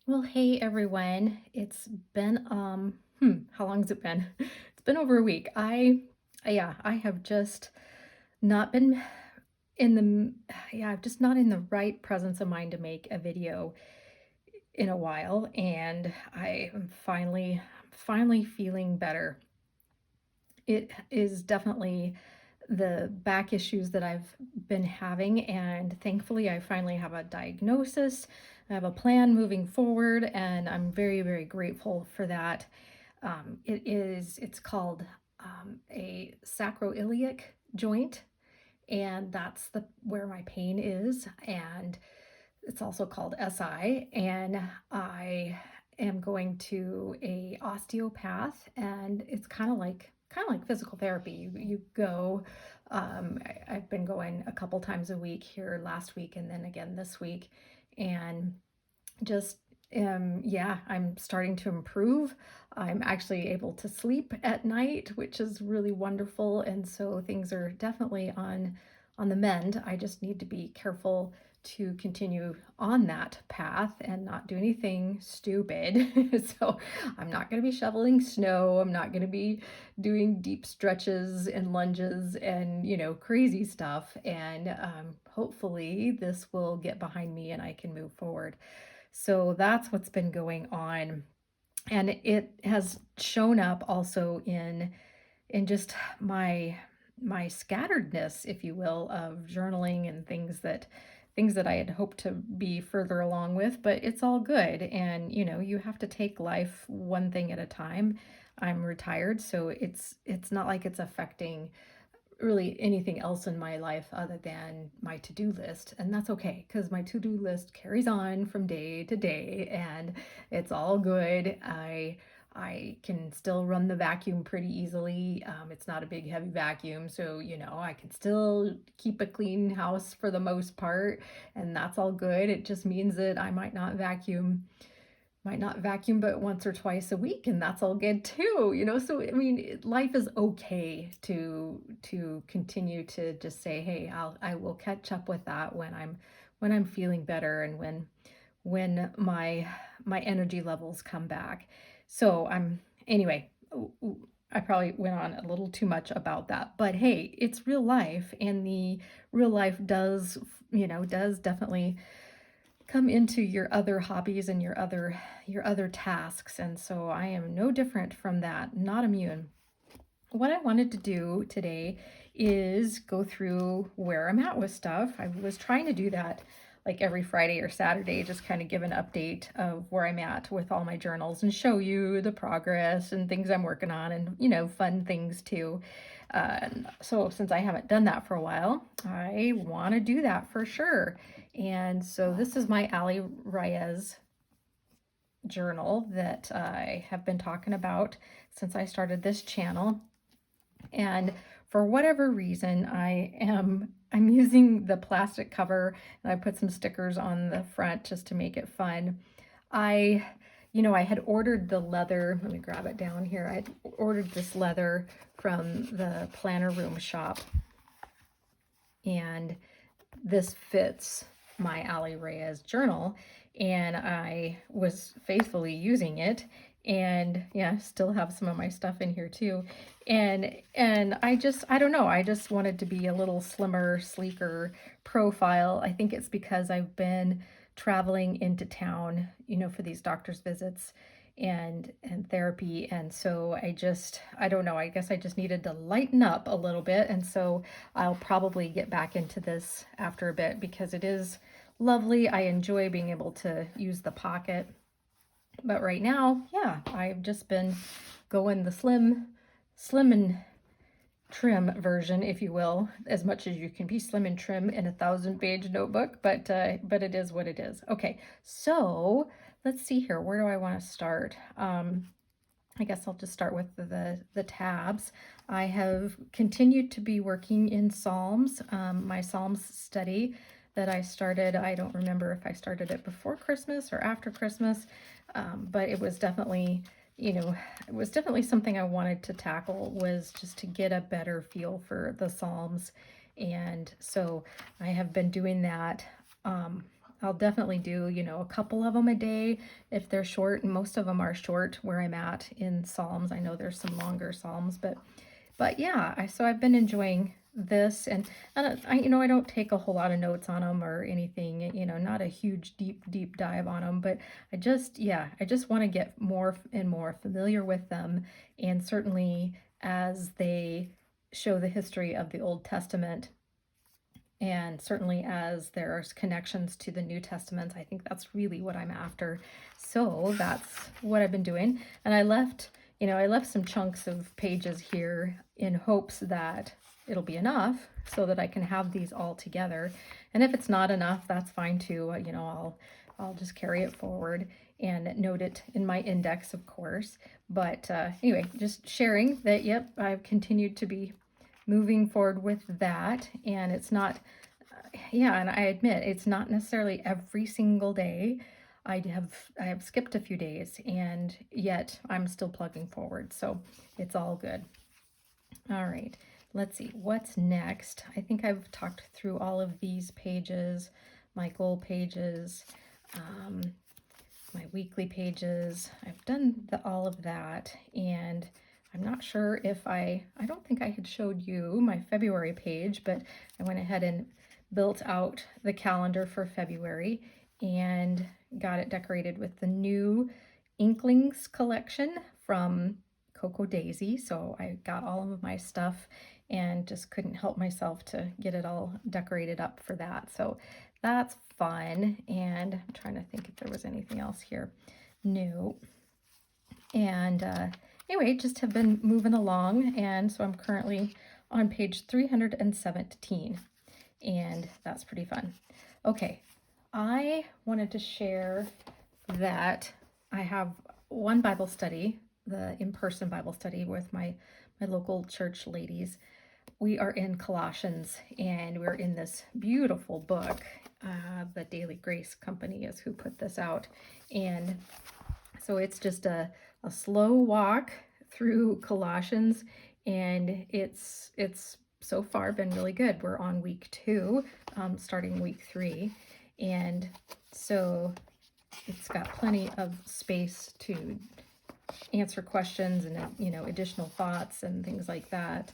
Well, hey everyone. It's been how long has it been? It's been over a week. I have just not been in the I've just not in the right presence of mind to make a video in a while, and I am finally feeling better. It is definitely the back issues that I've been having, and thankfully, I finally have a diagnosis. I have a plan moving forward, and I'm very, very grateful for that. It's called a sacroiliac joint, and that's the where my pain is, and it's also called SI, and I am going to a osteopath, and it's kind of like physical therapy. You go. I've been going a couple times a week here last week, and then again this week, and just yeah, I'm starting to improve. I'm actually able to sleep at night, which is really wonderful, and so things are definitely on the mend. I just need to be careful to continue on that path and not do anything stupid. So I'm not going to be shoveling snow. I'm not going to be doing deep stretches and lunges and, crazy stuff. And hopefully this will get behind me and I can move forward. So that's what's been going on. And it has shown up also in just my scatteredness, if you will, of journaling and things that I had hoped to be further along with, but it's all good. And you have to take life one thing at a time. I'm retired, so it's not like it's affecting really anything else in my life other than my to-do list, and that's okay because my to-do list carries on from day to day, and it's all good. I can still run the vacuum pretty easily. It's not a big heavy vacuum, so I can still keep a clean house for the most part, and that's all good. It just means that I might not vacuum but once or twice a week, and that's all good too. So I mean, life is okay to continue to just say, hey, I will catch up with that when I'm feeling better, and when my energy levels come back. So I'm anyway. I probably went on a little too much about that, but hey, it's real life, and the real life does definitely come into your other hobbies and your other tasks, and so I am no different from that, not immune. What I wanted to do today is go through where I'm at with stuff. I was trying to do that like every Friday or Saturday, just kind of give an update of where I'm at with all my journals and show you the progress and things I'm working on, and fun things too. So since I haven't done that for a while, I want to do that for sure. And so this is my Allie Ryaz journal that I have been talking about since I started this channel. And for whatever reason, I'm using the plastic cover, and I put some stickers on the front just to make it fun. I had ordered the leather. Let me grab it down here. I ordered this leather from the Planner Room shop, and this fits my Allie Reyes journal, and I was faithfully using it, and yeah, still have some of my stuff in here too. And I don't know, I just wanted to be a little slimmer, sleeker profile. I think it's because I've been traveling into town, for these doctor's visits and therapy, and so I don't know, I guess I just needed to lighten up a little bit, and so I'll probably get back into this after a bit because it is lovely. I enjoy being able to use the pocket, but right now, yeah, I've just been going the slim and trim version, if you will, as much as you can be slim and trim in a 1,000-page notebook, but it is what it is. Okay, so let's see here. Where do I want to start? I guess I'll just start with the tabs. I have continued to be working in Psalms, my Psalms study that I started. I don't remember if I started it before Christmas or after Christmas, but it was definitely something I wanted to tackle, was just to get a better feel for the Psalms. And so I have been doing that. I'll definitely do, a couple of them a day if they're short, and most of them are short where I'm at in Psalms. I know there's some longer Psalms, but yeah, so I've been enjoying this, and I don't take a whole lot of notes on them or anything, not a huge deep dive on them, but I just want to get more and more familiar with them, and certainly as they show the history of the Old Testament, and certainly as there's connections to the New Testament, I think that's really what I'm after. So that's what I've been doing. And I left some chunks of pages here in hopes that it'll be enough so that I can have these all together. And if it's not enough, that's fine too. I'll just carry it forward and note it in my index, of course. But anyway, just sharing that, yep, I've continued to be moving forward with that, and it's not and I admit it's not necessarily every single day. I have skipped a few days, and yet I'm still plugging forward, so it's all good. All right, let's see what's next. I think I've talked through all of these pages, my goal pages, my weekly pages. I've done all of that, and I'm not sure if I don't think I had showed you my February page, but I went ahead and built out the calendar for February and got it decorated with the new Inklings collection from Coco Daisy. So I got all of my stuff and just couldn't help myself to get it all decorated up for that. So that's fun. And I'm trying to think if there was anything else here new. And anyway, just have been moving along. And so I'm currently on page 317. And that's pretty fun. Okay, I wanted to share that I have one Bible study, the in-person Bible study with my local church ladies. We are in Colossians, and we're in this beautiful book. The Daily Grace Company is who put this out. And so it's just a slow walk through Colossians, and it's so far been really good. We're on week 2, starting week 3, and so it's got plenty of space to answer questions and additional thoughts and things like that.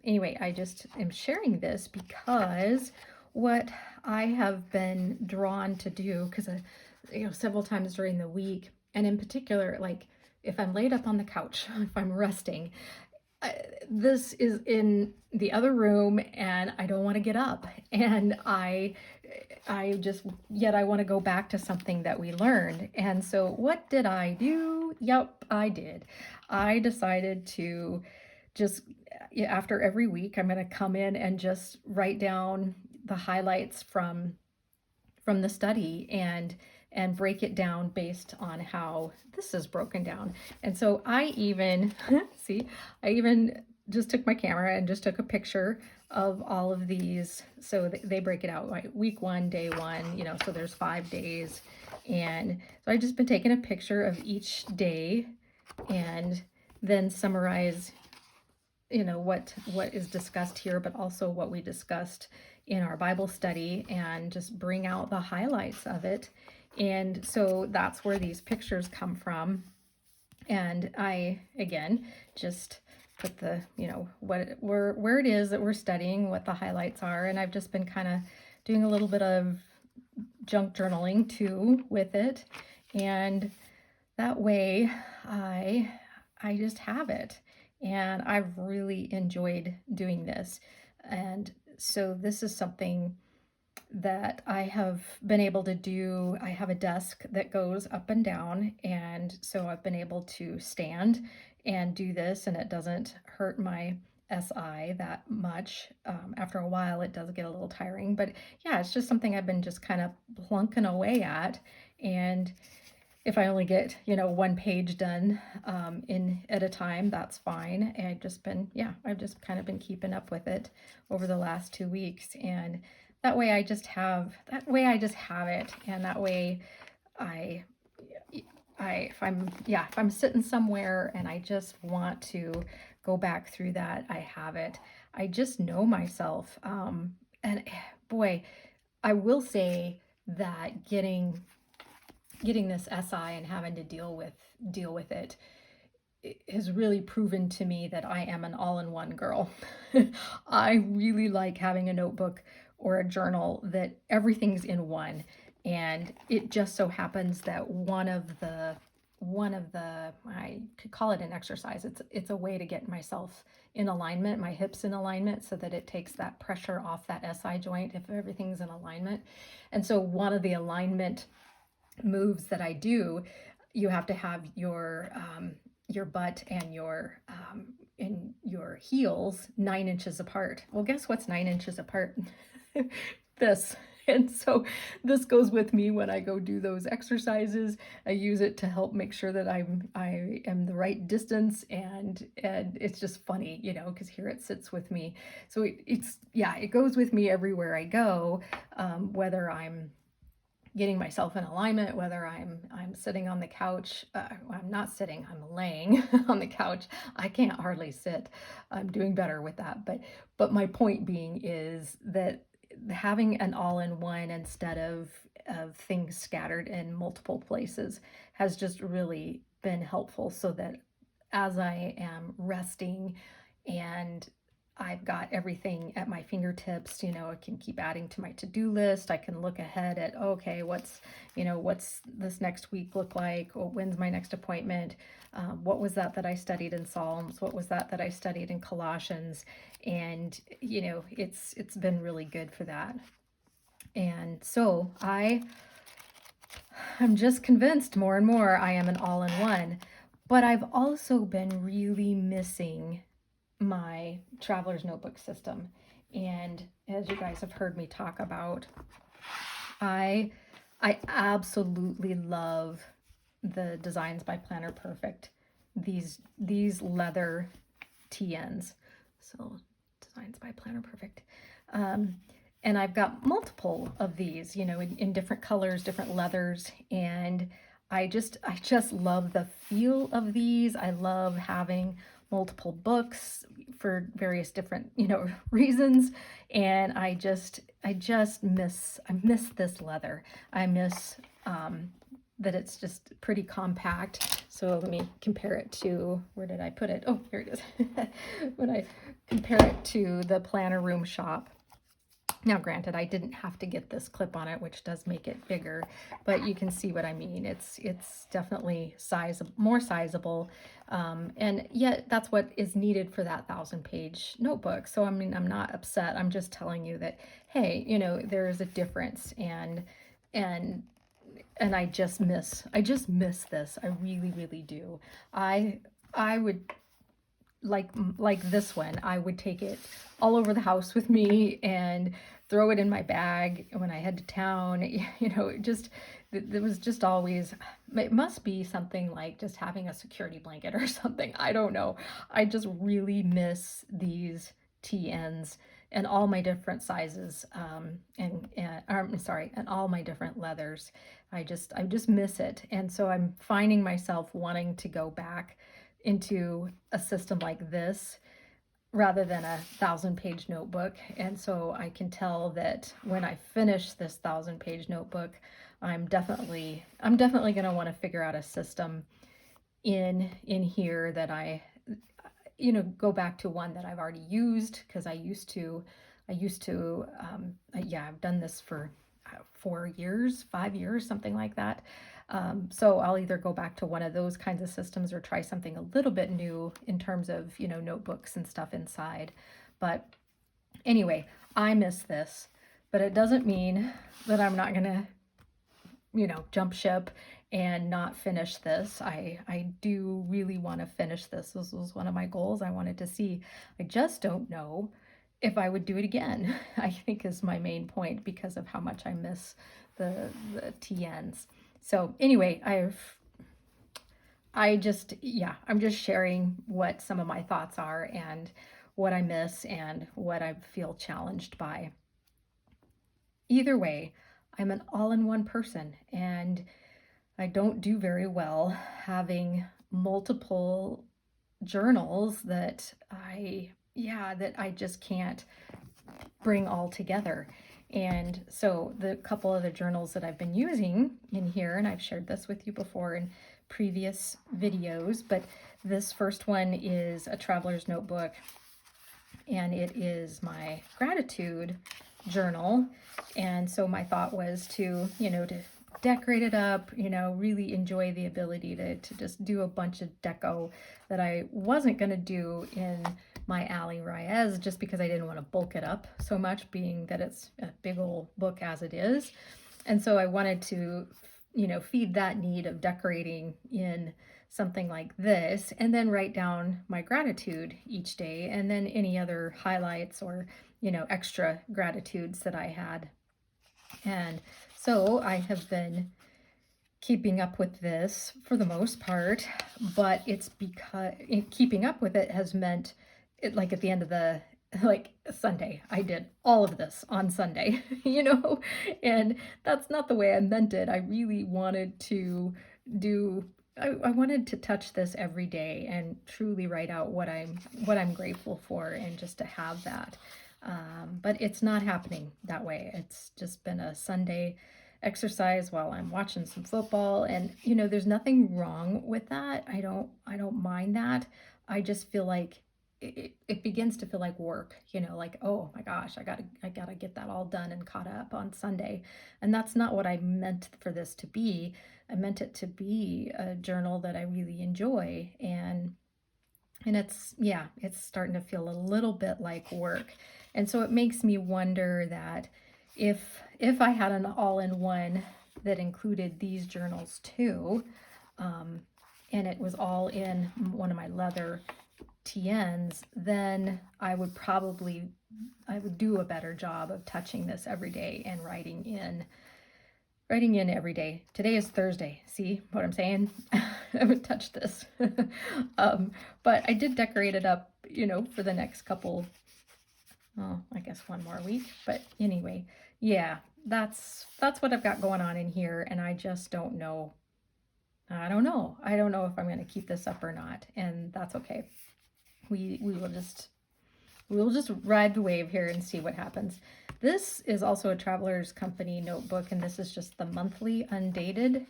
Anyway, I just am sharing this because what I have been drawn to do, because several times during the week, and in particular, like if I'm laid up on the couch, if I'm resting, this is in the other room and I don't want to get up, and I want to go back to something that we learned. And so what did I do? Yep, I did. I decided to just, after every week, I'm going to come in and just write down the highlights from the study and break it down based on how this is broken down. And so I even just took my camera and just took a picture of all of these. So they break it out like week 1, day 1, so there's 5 days. And so I've just been taking a picture of each day and then summarize, what is discussed here, but also what we discussed in our Bible study, and just bring out the highlights of it. And so that's where these pictures come from. And I, again, just put the, where it is that we're studying, what the highlights are. And I've just been kind of doing a little bit of junk journaling too with it. And that way I just have it. And I've really enjoyed doing this. And so this is something that I have been able to do. I have a desk that goes up and down, and so I've been able to stand and do this, and it doesn't hurt my SI that much. After a while, it does get a little tiring, but yeah, it's just something I've been just kind of plunking away at. And if I only get, 1 page done at a time, that's fine. And I've just kind of been keeping up with it over the last 2 weeks. And that way I just have it. And that way if I'm sitting somewhere and I just want to go back through that, I have it. I just know myself. And boy, I will say that getting this SI and having to deal with it has really proven to me that I am an all-in-one girl. I really like having a notebook or a journal that everything's in one. And it just so happens that one of the I could call it an exercise. It's a way to get myself in alignment, my hips in alignment, so that it takes that pressure off that SI joint if everything's in alignment. And so one of the alignment moves that I do, you have to have your butt and your heels 9 inches apart. Well, guess what's 9 inches apart? This. And so this goes with me when I go do those exercises. I use it to help make sure that I am the right distance, and it's just funny, because here it sits with me. So it goes with me everywhere I go, whether I'm getting myself in alignment, whether I'm sitting on the couch. I'm not sitting, I'm laying on the couch. I can't hardly sit. I'm doing better with that. But my point being is that having an all-in-one instead of things scattered in multiple places has just really been helpful, so that as I am resting and I've got everything at my fingertips, I can keep adding to my to-do list. I can look ahead at, okay, what's this next week look like? Or when's my next appointment? What was that I studied in Psalms? What was that I studied in Colossians? And, it's been really good for that. And so I'm just convinced more and more I am an all-in-one, but I've also been really missing my traveler's notebook system. And as you guys have heard me talk about, I absolutely love the Designs by Planner Perfect, these leather TNs. So Designs by Planner Perfect. And I've got multiple of these, in different colors, different leathers, and I just love the feel of these. I love having multiple books for various different, reasons. And I miss this leather. I miss that it's just pretty compact. So let me compare it to, where did I put it? Oh, here it is. When I compare it to the Planner Room Shop. Now, granted, I didn't have to get this clip on it, which does make it bigger, but you can see what I mean. It's definitely more sizable, and yet that's what is needed for that 1,000-page notebook. So, I mean, I'm not upset. I'm just telling you that, hey, there is a difference, and I just miss this. I really, really do. I would, like this one, I would take it all over the house with me and throw it in my bag when I head to town. There was just always, it must be something like just having a security blanket or something. I don't know. I just really miss these TNs and all my different sizes, and all my different leathers. I just miss it. And so I'm finding myself wanting to go back into a system like this rather than a 1,000-page notebook. And so I can tell that when I finish this 1,000-page notebook, I'm definitely going to want to figure out a system in here that I go back to one that I've already used, because I've done this for 4 years, 5 years, something like that. So I'll either go back to one of those kinds of systems or try something a little bit new in terms of, notebooks and stuff inside. But anyway, I miss this, but it doesn't mean that I'm not gonna, jump ship and not finish this. I do really want to finish this. This was one of my goals I wanted to see. I just don't know if I would do it again, I think is my main point, because of how much I miss the TNs. So anyway, I'm just sharing what some of my thoughts are and what I miss and what I feel challenged by. Either way, I'm an all-in-one person, and I don't do very well having multiple journals that I just can't bring all together. And so the couple of the journals that I've been using in here, and I've shared this with you before in previous videos, but this first one is a traveler's notebook, and it is my gratitude journal. And so my thought was to, to decorate it up, really enjoy the ability to just do a bunch of deco that I wasn't going to do in my Allie Ryaz, just because I didn't want to bulk it up so much, being that it's a big old book as it is. And so I wanted to, feed that need of decorating in something like this, and then write down my gratitude each day, and then any other highlights or, extra gratitudes that I had. And so I have been keeping up with this for the most part, but it's because keeping up with it has meant it, like at the end of the Sunday, I did all of this on Sunday, and that's not the way I meant it. I really wanted to do I wanted to touch this every day and truly write out what I'm grateful for, and just to have that. But it's not happening that way. It's just been a Sunday exercise while I'm watching some football, and there's nothing wrong with that. I don't mind that. I just feel like it begins to feel like work, like, oh my gosh, I gotta get that all done and caught up on Sunday. And that's not what I meant for this to be. I meant it to be a journal that I really enjoy, and it's starting to feel a little bit like work. And so it makes me wonder that if I had an all-in-one that included these journals too, and it was all in one of my leather TNs, then I would do a better job of touching this every day and writing in every day. Today is Thursday. See what I'm saying? I haven't touched this. But I did decorate it up, for the next couple, I guess one more week. But anyway, yeah, that's what I've got going on in here, and I just don't know. I don't know if I'm going to keep this up or not, and that's okay. We will just ride the wave here and see what happens. This is also a Traveler's Company notebook, and this is just the monthly undated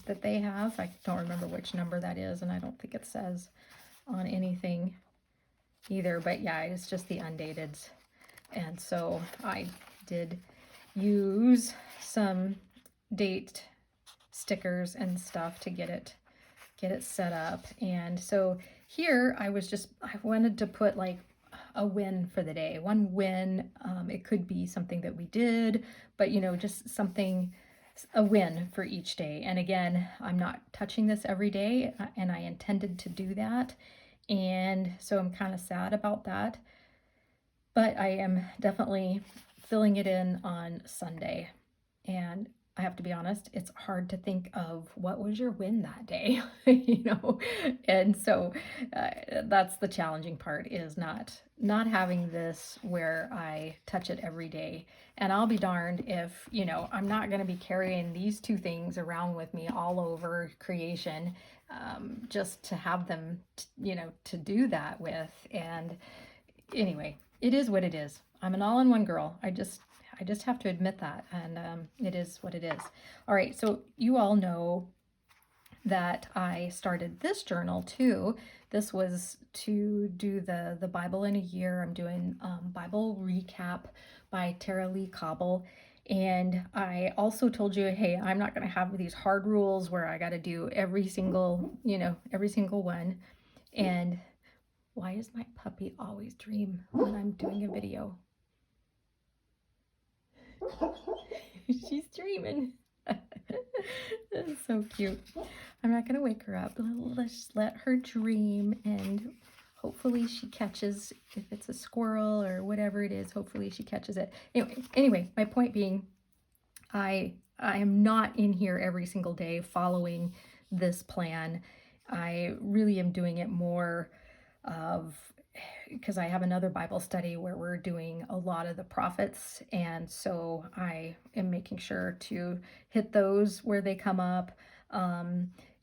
that they have. I don't remember which number that is, and I don't think it says on anything either, but yeah, it's just the undateds. And so I did use some date stickers and stuff to get it set up. And so here I wanted to put like a win for the day, one win. It could be something that we did, but just something, a win for each day. And again, I'm not touching this every day, and I intended to do that. And so I'm kind of sad about that, but I am definitely filling it in on Sunday. And I have to be honest, it's hard to think of what was your win that day, and so that's the challenging part, is not having this where I touch it every day. And I'll be darned if, I'm not going to be carrying these two things around with me all over creation, just to have them, to do that with. And anyway, it is what it is. I'm an all-in-one girl. I just have to admit that, and it is what it is. All right, so you all know that I started this journal too. This was to do the Bible in a year. I'm doing Bible recap by Tara Lee Cobble. And I also told you, hey, I'm not going to have these hard rules where I got to do every single one. And why does my puppy always dream when I'm doing a video? She's dreaming. That's so cute. I'm not gonna wake her up. Let's just let her dream, and hopefully she catches, if it's a squirrel or whatever it is, hopefully she catches it. Anyway, my point being, I am not in here every single day following this plan. I really am doing it more of, because I have another Bible study where we're doing a lot of the prophets, and so I am making sure to hit those where they come up.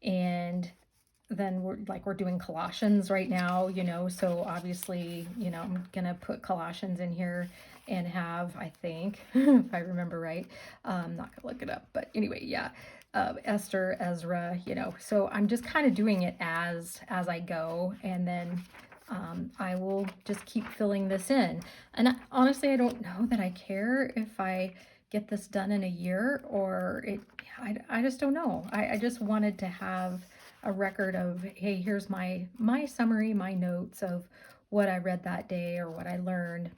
And then we're doing Colossians right now, so obviously, I'm gonna put Colossians in here and have, I think, if I remember right, I'm not gonna look it up, but anyway, yeah, Esther, Ezra, so I'm just kind of doing it as I go, and then I will just keep filling this in. And honestly, I don't know that I care if I get this done in a year or I just don't know. I just wanted to have a record of, hey, here's my summary, my notes of what I read that day or what I learned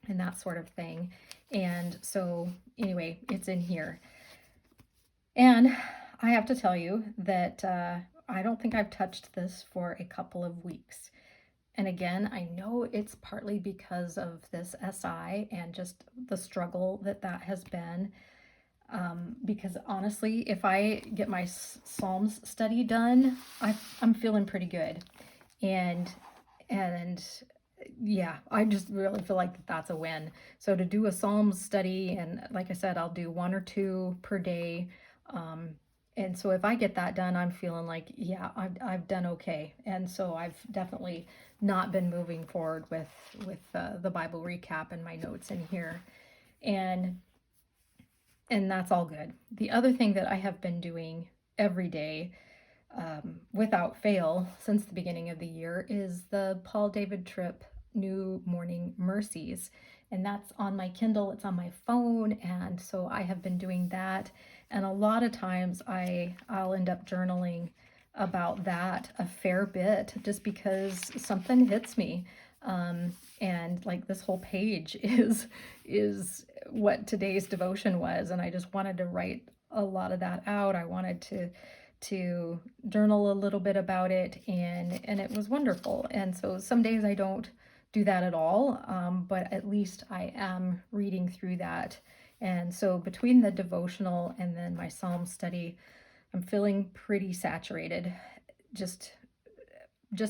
and that sort of thing. And so anyway, it's in here. And I have to tell you that I don't think I've touched this for a couple of weeks. And again, I know it's partly because of this SI and just the struggle that has been. Because honestly, if I get my Psalms study done, I'm feeling pretty good. And yeah, I just really feel like that's a win. So to do a Psalms study, and like I said, I'll do 1 or 2 per day. And so if I get that done, I'm feeling like, yeah, I've done okay. And so I've definitely not been moving forward with the Bible recap and my notes in here. And that's all good. The other thing that I have been doing every day, without fail since the beginning of the year, is the Paul David Tripp New Morning Mercies. And that's on my Kindle, it's on my phone, and so I have been doing that. And a lot of times I'll end up journaling about that a fair bit just because something hits me. And like this whole page is what today's devotion was, and I just wanted to write a lot of that out. I wanted to journal a little bit about it, and it was wonderful. And so some days I don't do that at all, but at least I am reading through that. And so between the devotional and then my psalm study, I'm feeling pretty saturated, just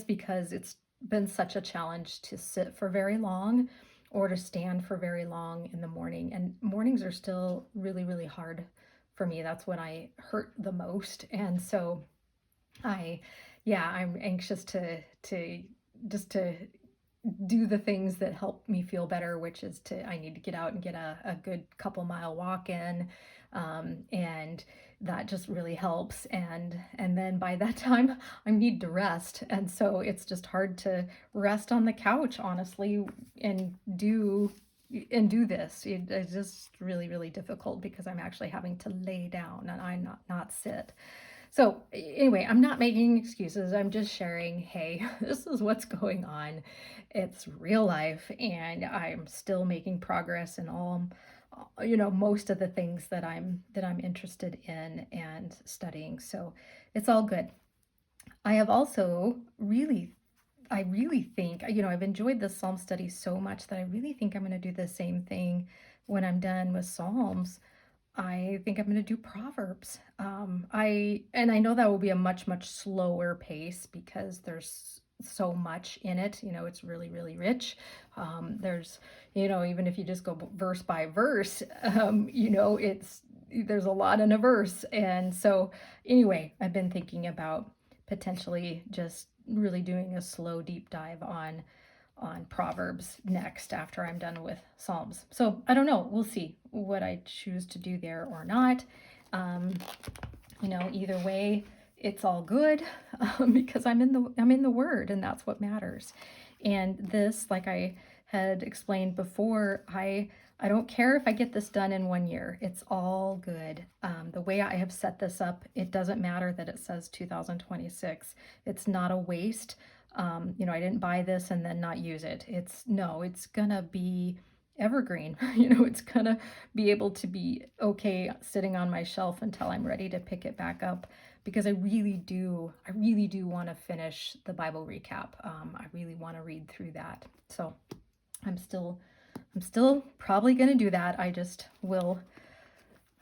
because it's been such a challenge to sit for very long or to stand for very long in the morning. And mornings are still really, really hard for me. That's when I hurt the most. And so I'm anxious to just to do the things that help me feel better, which is I need to get out and get a good couple mile walk in. And that just really helps. And then by that time I need to rest. And so it's just hard to rest on the couch, honestly, and do this. It's just really, really difficult because I'm actually having to lay down and I'm not sit. So anyway, I'm not making excuses. I'm just sharing, hey, this is what's going on. It's real life, and I'm still making progress in all, most of the things that I'm interested in and studying. So it's all good. I have also I really think, I've enjoyed the Psalm study so much that I really think I'm going to do the same thing when I'm done with Psalms. I think I'm going to do Proverbs. I know that will be a much, much slower pace because there's so much in it. It's really, really rich. There's, even if you just go verse by verse, there's a lot in a verse. And so anyway, I've been thinking about potentially just really doing a slow deep dive on Proverbs next after I'm done with Psalms. So I don't know. We'll see what I choose to do there or not. Either way, it's all good because I'm in the Word, and that's what matters. And this, like I had explained before, I don't care if I get this done in 1 year. It's all good. The way I have set this up, it doesn't matter that it says 2026. It's not a waste. I didn't buy this and then not use it. It's gonna be evergreen. It's gonna be able to be okay sitting on my shelf until I'm ready to pick it back up, because I really do want to finish the Bible recap. I really want to read through that. So I'm still probably gonna do that. I don't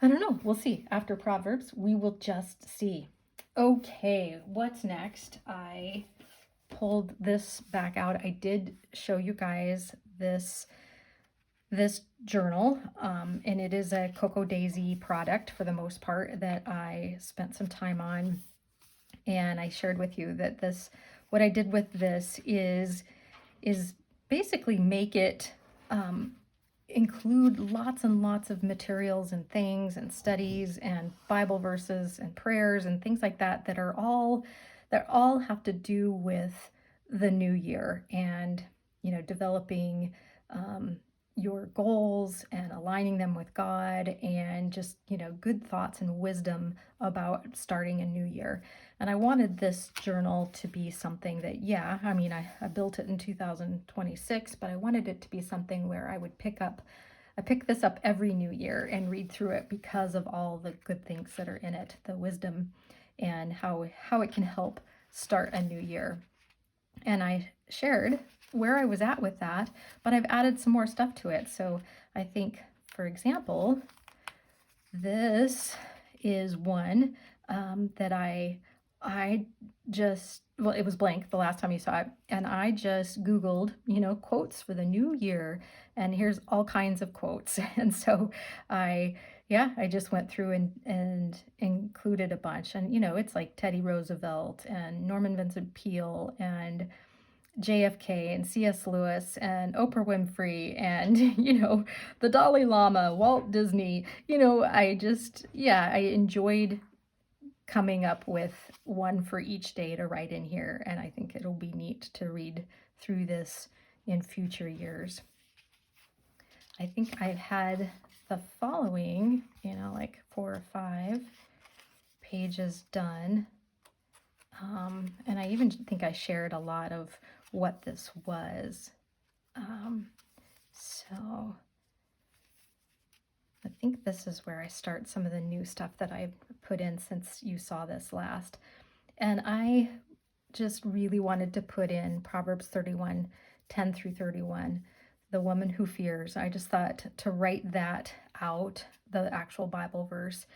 know. We'll see. After Proverbs, we will just see. Okay, what's next? I pulled this back out. I did show you guys this journal, and it is a Cocoa Daisy product for the most part that I spent some time on, and I shared with you that what I did with this is basically make it include lots and lots of materials and things and studies and Bible verses and prayers and things like that that all have to do with the new year and, developing your goals and aligning them with God and just, good thoughts and wisdom about starting a new year. And I wanted this journal to be something that, yeah, I mean, I built it in 2026, but I wanted it to be something where I pick this up every new year and read through it because of all the good things that are in it, the wisdom and how it can help start a new year. And I shared where I was at with that, but I've added some more stuff to it. So I think, for example, this is one that I just, well, it was blank the last time you saw it, and I just Googled, quotes for the new year, and here's all kinds of quotes. And so I just went through and included a bunch, and it's like Teddy Roosevelt and Norman Vincent Peale and JFK and C.S. Lewis and Oprah Winfrey and, the Dalai Lama, Walt Disney. I enjoyed coming up with one for each day to write in here. And I think it'll be neat to read through this in future years. I think I've had the following, like 4 or 5 pages done. And I even think I shared a lot of what this was. So I think this is where I start some of the new stuff that I've put in since you saw this last. And I just really wanted to put in Proverbs 31, 10 through 31, the woman who fears. I just thought to write that out, the actual Bible verse,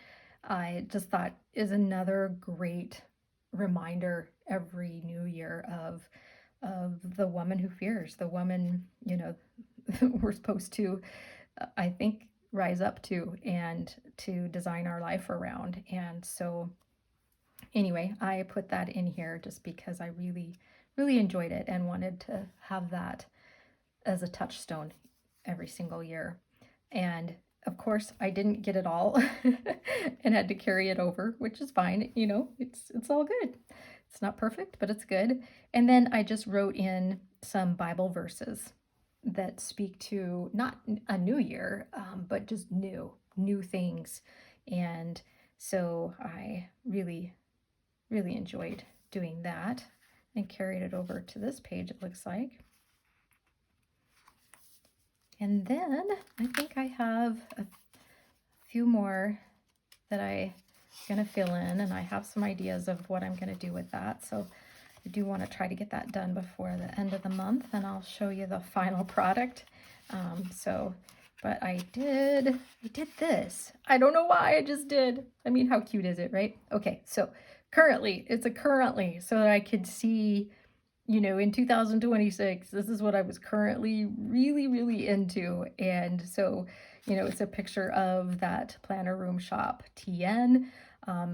I just thought is another great reminder every new year of the woman who fears, the woman, we're supposed to, I think, rise up to and to design our life around. And so anyway, I put that in here just because I really, really enjoyed it and wanted to have that as a touchstone every single year. And of course, I didn't get it all and had to carry it over, which is fine. It's all good. It's not perfect, but it's good. And then I just wrote in some Bible verses that speak to not a new year, but just new things. And so I really, really enjoyed doing that and carried it over to this page, it looks like. And then I think I have a few more that I'm going to fill in, and I have some ideas of what I'm going to do with that. So I do want to try to get that done before the end of the month, and I'll show you the final product. But I did this. I don't know why, I just did. I mean, how cute is it, right? Okay, so it's a currently, so that I could see, in 2026, this is what I was currently really, really into. And so, it's a picture of that planner room shop TN.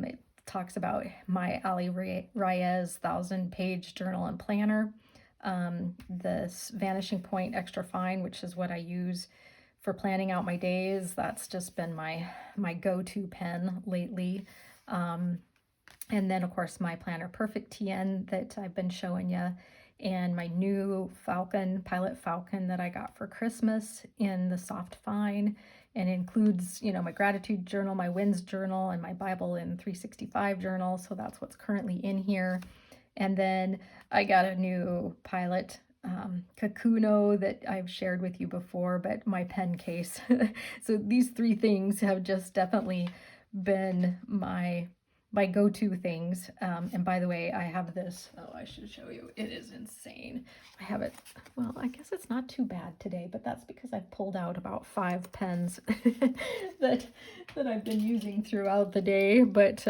It talks about my Allie Ryaz 1,000-page journal and planner. This Vanishing Point Extra Fine, which is what I use for planning out my days. That's just been my go-to pen lately. And then, of course, my plannerperfect TN that I've been showing you, and my new Pilot Falcon that I got for Christmas in the soft fine, and includes, my gratitude journal, my wins journal, and my Bible in 365 journal. So that's what's currently in here. And then I got a new Pilot Kakuno that I've shared with you before, but my pen case. So these 3 things have just definitely been my go-to things. And by the way, I have this, I should show you, it is insane. I have it, well, I guess it's not too bad today, but that's because I've pulled out about 5 pens that I've been using throughout the day. But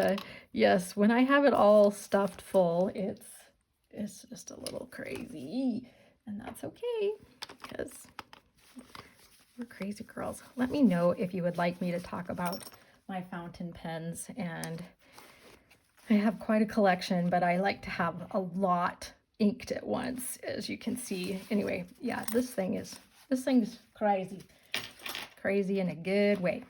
yes, when I have it all stuffed full, it's just a little crazy, and that's okay, because we're crazy girls. Let me know if you would like me to talk about my fountain pens. And I have quite a collection, but I like to have a lot inked at once, as you can see. Anyway, yeah, this thing is crazy. crazy in a good way.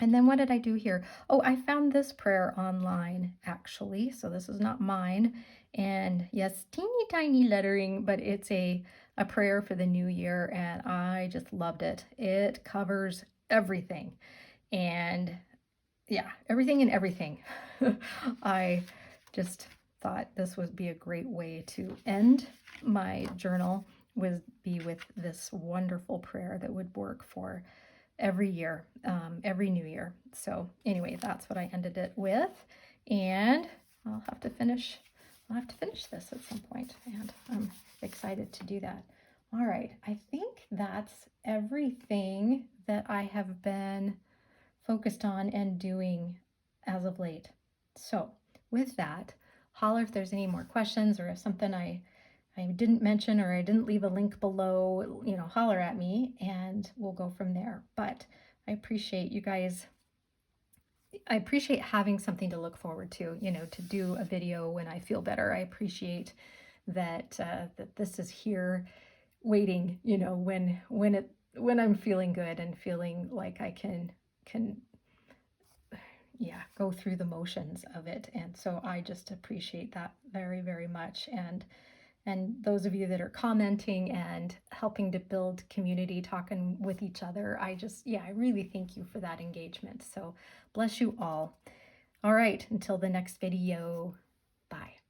And then what did I do here? Oh, I found this prayer online actually. So this is not mine. And yes, teeny tiny lettering, but it's a prayer for the new year. And I just loved it. It covers everything. And yeah, everything and everything. I just thought this would be a great way to end my journal, would be with this wonderful prayer that would work for every year, every new year. So anyway, that's what I ended it with. And I'll have to finish this at some point, and I'm excited to do that. All right, I think that's everything that I have been focused on and doing as of late. So with that, holler if there's any more questions, or if something I didn't mention or I didn't leave a link below, holler at me and we'll go from there. But I appreciate you guys. I appreciate having something to look forward to, to do a video when I feel better. I appreciate that that this is here waiting, when I'm feeling good and feeling like I can go through the motions of it. And so I just appreciate that very, very much. And those of you that are commenting and helping to build community, talking with each other, I really thank you for that engagement. So bless you all. All right, until the next video, bye.